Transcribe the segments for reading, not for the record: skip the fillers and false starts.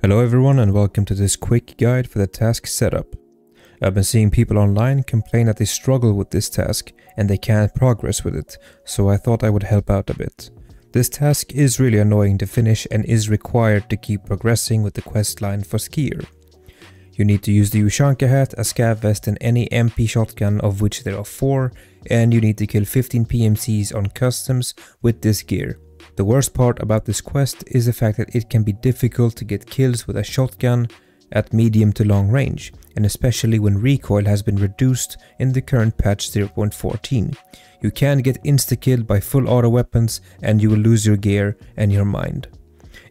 Hello everyone and welcome to this quick guide for the task setup. I've been seeing people online complain that they struggle with this task and they can't progress with it, so I thought I would help out a bit. This task is really annoying to finish and is required to keep progressing with the quest line for Skier. You need to use the Ushanka hat, a scav vest and any MP shotgun, of which there are 4, and you need to kill 15 PMCs on customs with this gear. The worst part about this quest is the fact that it can be difficult to get kills with a shotgun at medium to long range, and especially when recoil has been reduced in the current patch 0.14. You can get insta-killed by full auto weapons and you will lose your gear and your mind.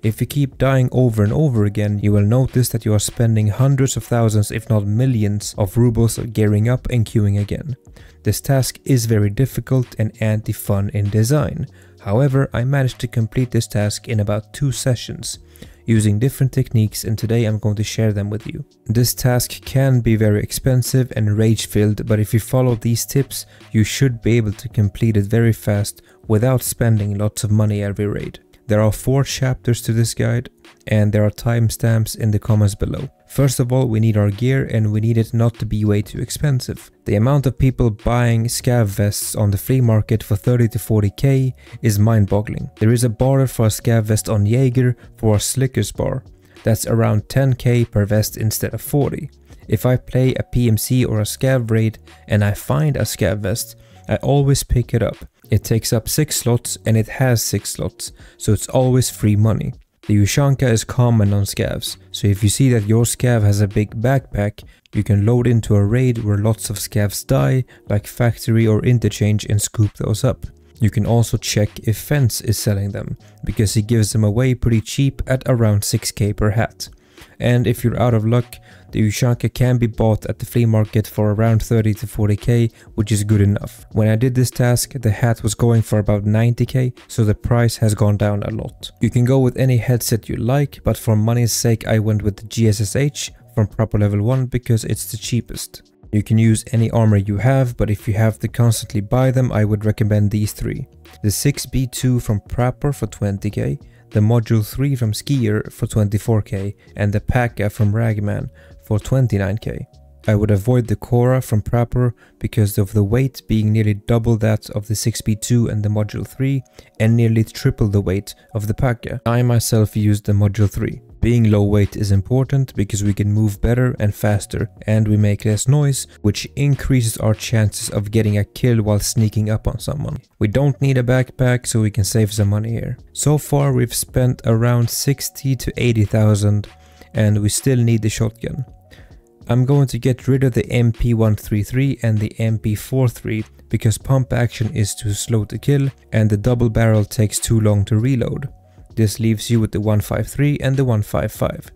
If you keep dying over and over again, you will notice that you are spending hundreds of thousands if not millions of rubles gearing up and queuing again. This task is very difficult and anti-fun in design. However, I managed to complete this task in about 2 sessions, using different techniques, and today I'm going to share them with you. This task can be very expensive and rage-filled, but if you follow these tips, you should be able to complete it very fast without spending lots of money every raid. There are 4 chapters to this guide, and there are timestamps in the comments below. First of all, we need our gear, and we need it not to be way too expensive. The amount of people buying scav vests on the flea market for 30 to 40k is mind-boggling. There is a bar for a scav vest on Jaeger for a Slicker's bar. That's around 10k per vest instead of 40. If I play a PMC or a scav raid and I find a scav vest, I always pick it up. It takes up 6 slots and it has 6 slots, so it's always free money. The Ushanka is common on scavs, so if you see that your scav has a big backpack, you can load into a raid where lots of scavs die, like factory or interchange, and scoop those up. You can also check if Fence is selling them, because he gives them away pretty cheap at around 6k per hat. And if you're out of luck, the Ushanka can be bought at the flea market for around 30 to 40k, which is good enough. When I did this task, the hat was going for about 90k, so the price has gone down a lot. You can go with any headset you like, but for money's sake I went with the GSSH from proper level 1 because it's the cheapest. You can use any armor you have, but if you have to constantly buy them, I would recommend these 3. The 6B2 from Prapor for 20k, the Module 3 from Skier for 24k, and the Paka from Ragman for 29k. I would avoid the Cora from Prapor because of the weight being nearly double that of the 6B2 and the Module 3, and nearly triple the weight of the Paka. I myself used the Module 3. Being low weight is important because we can move better and faster, and we make less noise, which increases our chances of getting a kill while sneaking up on someone. We don't need a backpack, so we can save some money here. So far we've spent around 60 to 80,000 and we still need the shotgun. I'm going to get rid of the MP133 and the MP43 because pump action is too slow to kill and the double barrel takes too long to reload. This leaves you with the 153 and the 155.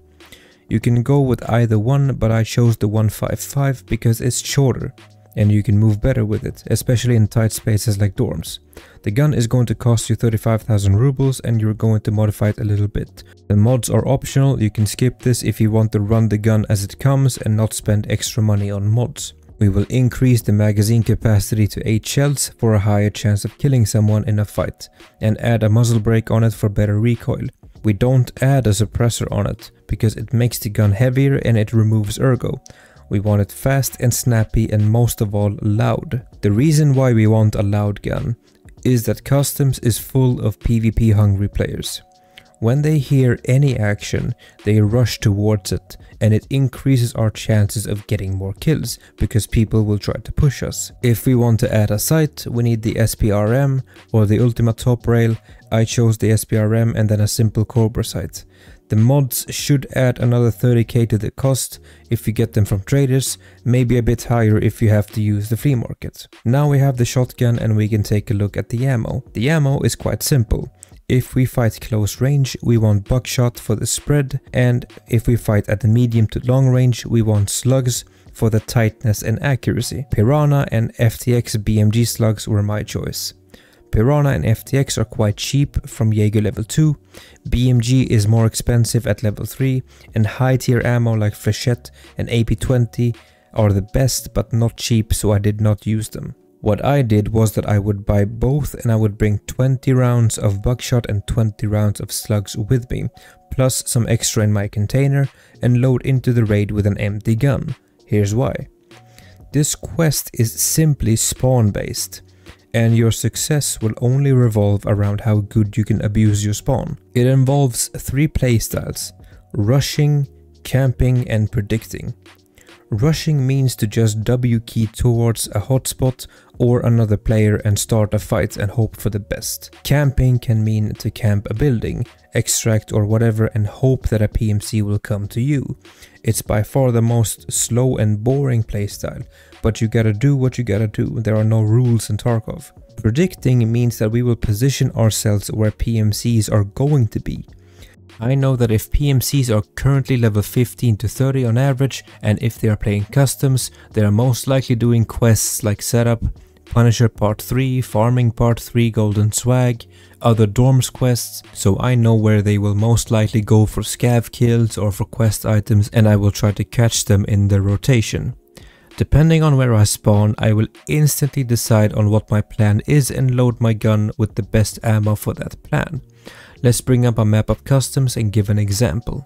You can go with either one, but I chose the 155 because it's shorter and you can move better with it, especially in tight spaces like dorms. The gun is going to cost you 35,000 rubles and you're going to modify it a little bit. The mods are optional, you can skip this if you want to run the gun as it comes and not spend extra money on mods. We will increase the magazine capacity to 8 shells for a higher chance of killing someone in a fight, and add a muzzle brake on it for better recoil. We don't add a suppressor on it, because it makes the gun heavier and it removes ergo. We want it fast and snappy and most of all loud. The reason why we want a loud gun is that Customs is full of PvP hungry players. When they hear any action, they rush towards it, and it increases our chances of getting more kills, because people will try to push us. If we want to add a sight, we need the SPRM or the Ultimate Top Rail. I chose the SPRM and then a simple Cobra sight. The mods should add another 30k to the cost if you get them from traders, maybe a bit higher if you have to use the flea market. Now we have the shotgun and we can take a look at the ammo. The ammo is quite simple. If we fight close range, we want buckshot for the spread, and if we fight at the medium to long range, we want slugs for the tightness and accuracy. Piranha and FTX BMG slugs were my choice. Piranha and FTX are quite cheap from Jaeger level 2, BMG is more expensive at level 3, and high tier ammo like Flechette and AP20 are the best but not cheap, so I did not use them. What I did was that I would buy both and I would bring 20 rounds of buckshot and 20 rounds of slugs with me, plus some extra in my container and load into the raid with an empty gun. Here's why. This quest is simply spawn based, and your success will only revolve around how good you can abuse your spawn. It involves 3 playstyles: rushing, camping and predicting. Rushing means to just W key towards a hotspot or another player and start a fight and hope for the best. Camping can mean to camp a building, extract or whatever and hope that a PMC will come to you. It's by far the most slow and boring playstyle, but you gotta do what you gotta do. There are no rules in Tarkov. Predicting means that we will position ourselves where PMCs are going to be. I know that if PMCs are currently level 15 to 30 on average, and if they are playing customs, they are most likely doing quests like Setup, Punisher Part 3, Farming Part 3, Golden Swag, other Dorms quests, so I know where they will most likely go for scav kills or for quest items, and I will try to catch them in the rotation. Depending on where I spawn, I will instantly decide on what my plan is and load my gun with the best ammo for that plan. Let's bring up a map of customs and give an example.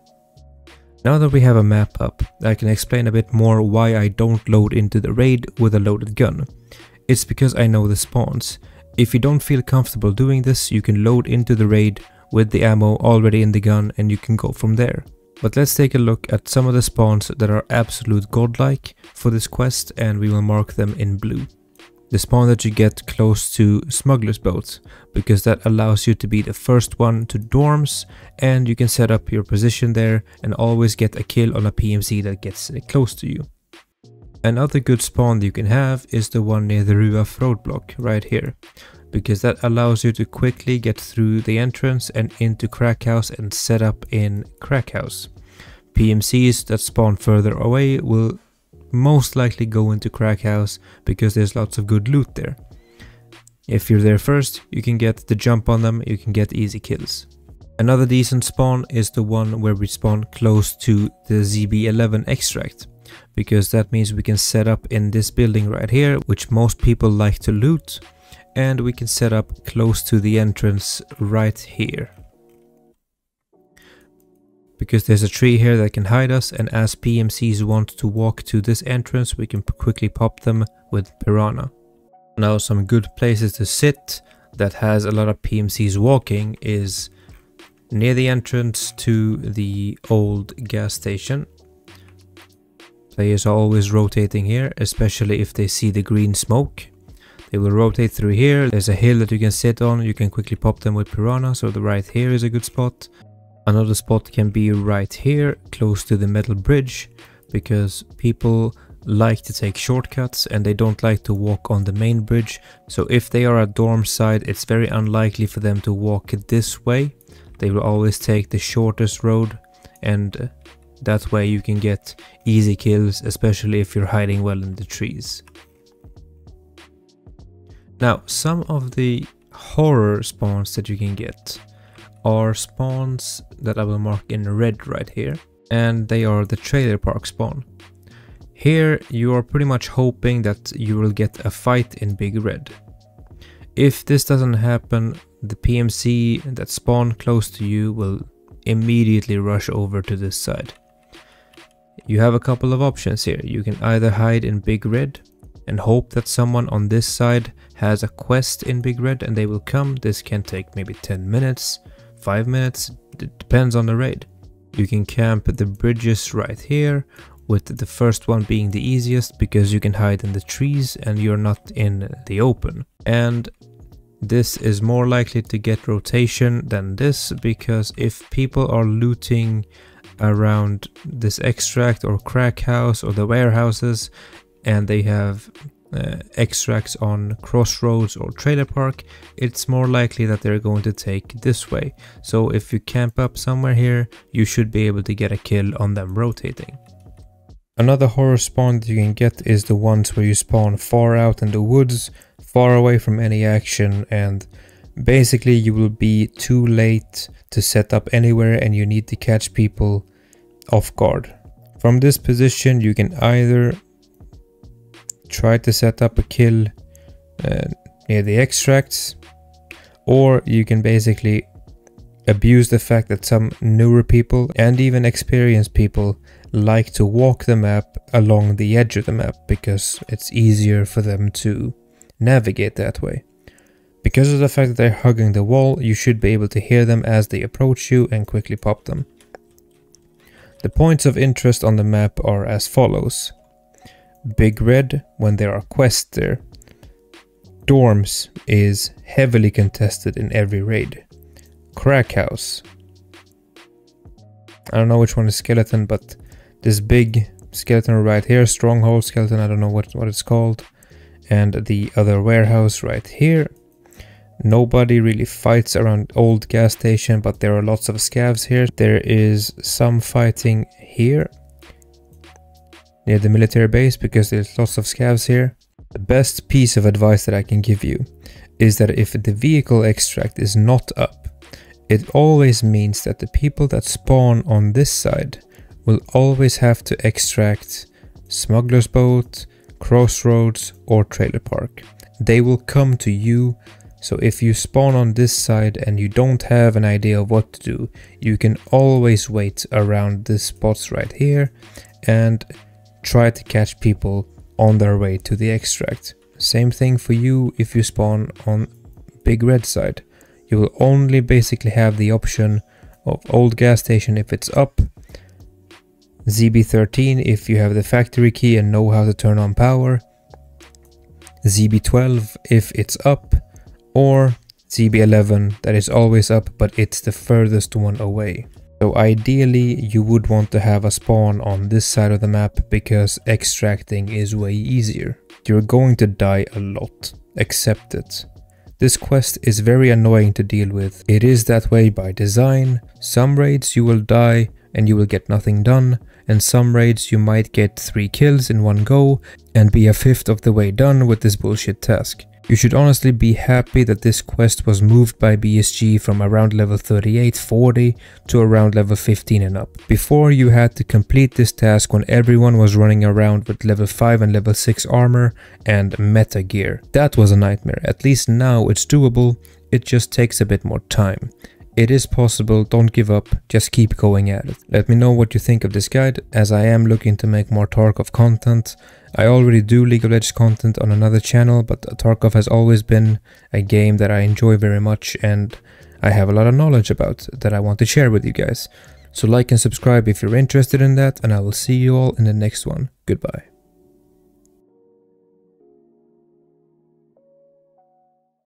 Now that we have a map up, I can explain a bit more why I don't load into the raid with a loaded gun. It's because I know the spawns. If you don't feel comfortable doing this, you can load into the raid with the ammo already in the gun and you can go from there. But let's take a look at some of the spawns that are absolute godlike for this quest, and we will mark them in blue. The spawn that you get close to smuggler's boats, because that allows you to be the first one to dorms and you can set up your position there and always get a kill on a PMC that gets close to you. Another good spawn that you can have is the one near the Ruaf roadblock right here, because that allows you to quickly get through the entrance and into Crack House and set up in Crack House. PMCs that spawn further away will most likely go into Crack House because there's lots of good loot there. If you're there first, you can get the jump on them, you can get easy kills. Another decent spawn is the one where we spawn close to the ZB11 extract, because that means we can set up in this building right here, which most people like to loot, and we can set up close to the entrance right here. Because there's a tree here that can hide us, and as PMCs want to walk to this entrance, we can quickly pop them with Piranha. Now some good places to sit that has a lot of PMCs walking is near the entrance to the old gas station. Players are always rotating here, especially if they see the green smoke. They will rotate through here. There's a hill that you can sit on, you can quickly pop them with Piranha, so the right here is a good spot. Another spot can be right here, close to the metal bridge, because people like to take shortcuts and they don't like to walk on the main bridge. So if they are at dorm side, it's very unlikely for them to walk this way. They will always take the shortest road, and that way you can get easy kills, especially if you're hiding well in the trees. Now, some of the horror spawns that you can get are spawns that I will mark in red right here, and they are the trailer park spawn. Here you are pretty much hoping that you will get a fight in Big Red. If this doesn't happen, the PMC that spawn close to you will immediately rush over to this side. You have a couple of options here. You can either hide in Big Red and hope that someone on this side has a quest in Big Red and they will come. This can take maybe 10 minutes, 5 minutes, it depends on the raid. You can camp the bridges right here, with the first one being the easiest because you can hide in the trees and you're not in the open. And this is more likely to get rotation than this, because if people are looting around this extract or Crack House or the warehouses and they have extracts on Crossroads or Trailer Park, it's more likely that they're going to take this way. So if you camp up somewhere here, you should be able to get a kill on them rotating. Another horror spawn that you can get is the ones where you spawn far out in the woods, far away from any action, and basically you will be too late to set up anywhere and you need to catch people off guard. From this position you can either try to set up a kill near the extracts, or you can basically abuse the fact that some newer people and even experienced people like to walk the map along the edge of the map because it's easier for them to navigate that way. Because of the fact that they're hugging the wall, you should be able to hear them as they approach you and quickly pop them. The points of interest on the map are as follows. Big Red, when there are quests there. Dorms is heavily contested in every raid. Crack House. I don't know which one is skeleton, but this big skeleton right here, Stronghold skeleton, I don't know what it's called. And the other warehouse right here. Nobody really fights around old gas station, but there are lots of scavs here. There is some fighting here near the military base because there's lots of scavs here. The best piece of advice that I can give you is that if the vehicle extract is not up, it always means that the people that spawn on this side will always have to extract Smuggler's Boat, Crossroads or Trailer Park. They will come to you. So if you spawn on this side and you don't have an idea of what to do, you can always wait around these spots right here and try to catch people on their way to the extract. Same thing for you if you spawn on Big Red side. You will only basically have the option of old gas station if it's up, ZB13 if you have the factory key and know how to turn on power, ZB12 if it's up, or ZB11 that is always up but it's the furthest one away. So ideally you would want to have a spawn on this side of the map because extracting is way easier. You're going to die a lot, accept it. This quest is very annoying to deal with. It is that way by design. Some raids you will die and you will get nothing done, and some raids you might get 3 kills in one go and be a fifth of the way done with this bullshit task. You should honestly be happy that this quest was moved by BSG from around level 38-40 to around level 15 and up. Before you had to complete this task when everyone was running around with level 5 and level 6 armor and meta gear. That was a nightmare. At least now it's doable, it just takes a bit more time. It is possible, don't give up, just keep going at it. Let me know what you think of this guide, as I am looking to make more Tarkov content. I already do League of Legends content on another channel, but Tarkov has always been a game that I enjoy very much and I have a lot of knowledge about that I want to share with you guys. So like and subscribe if you're interested in that, and I will see you all in the next one. Goodbye.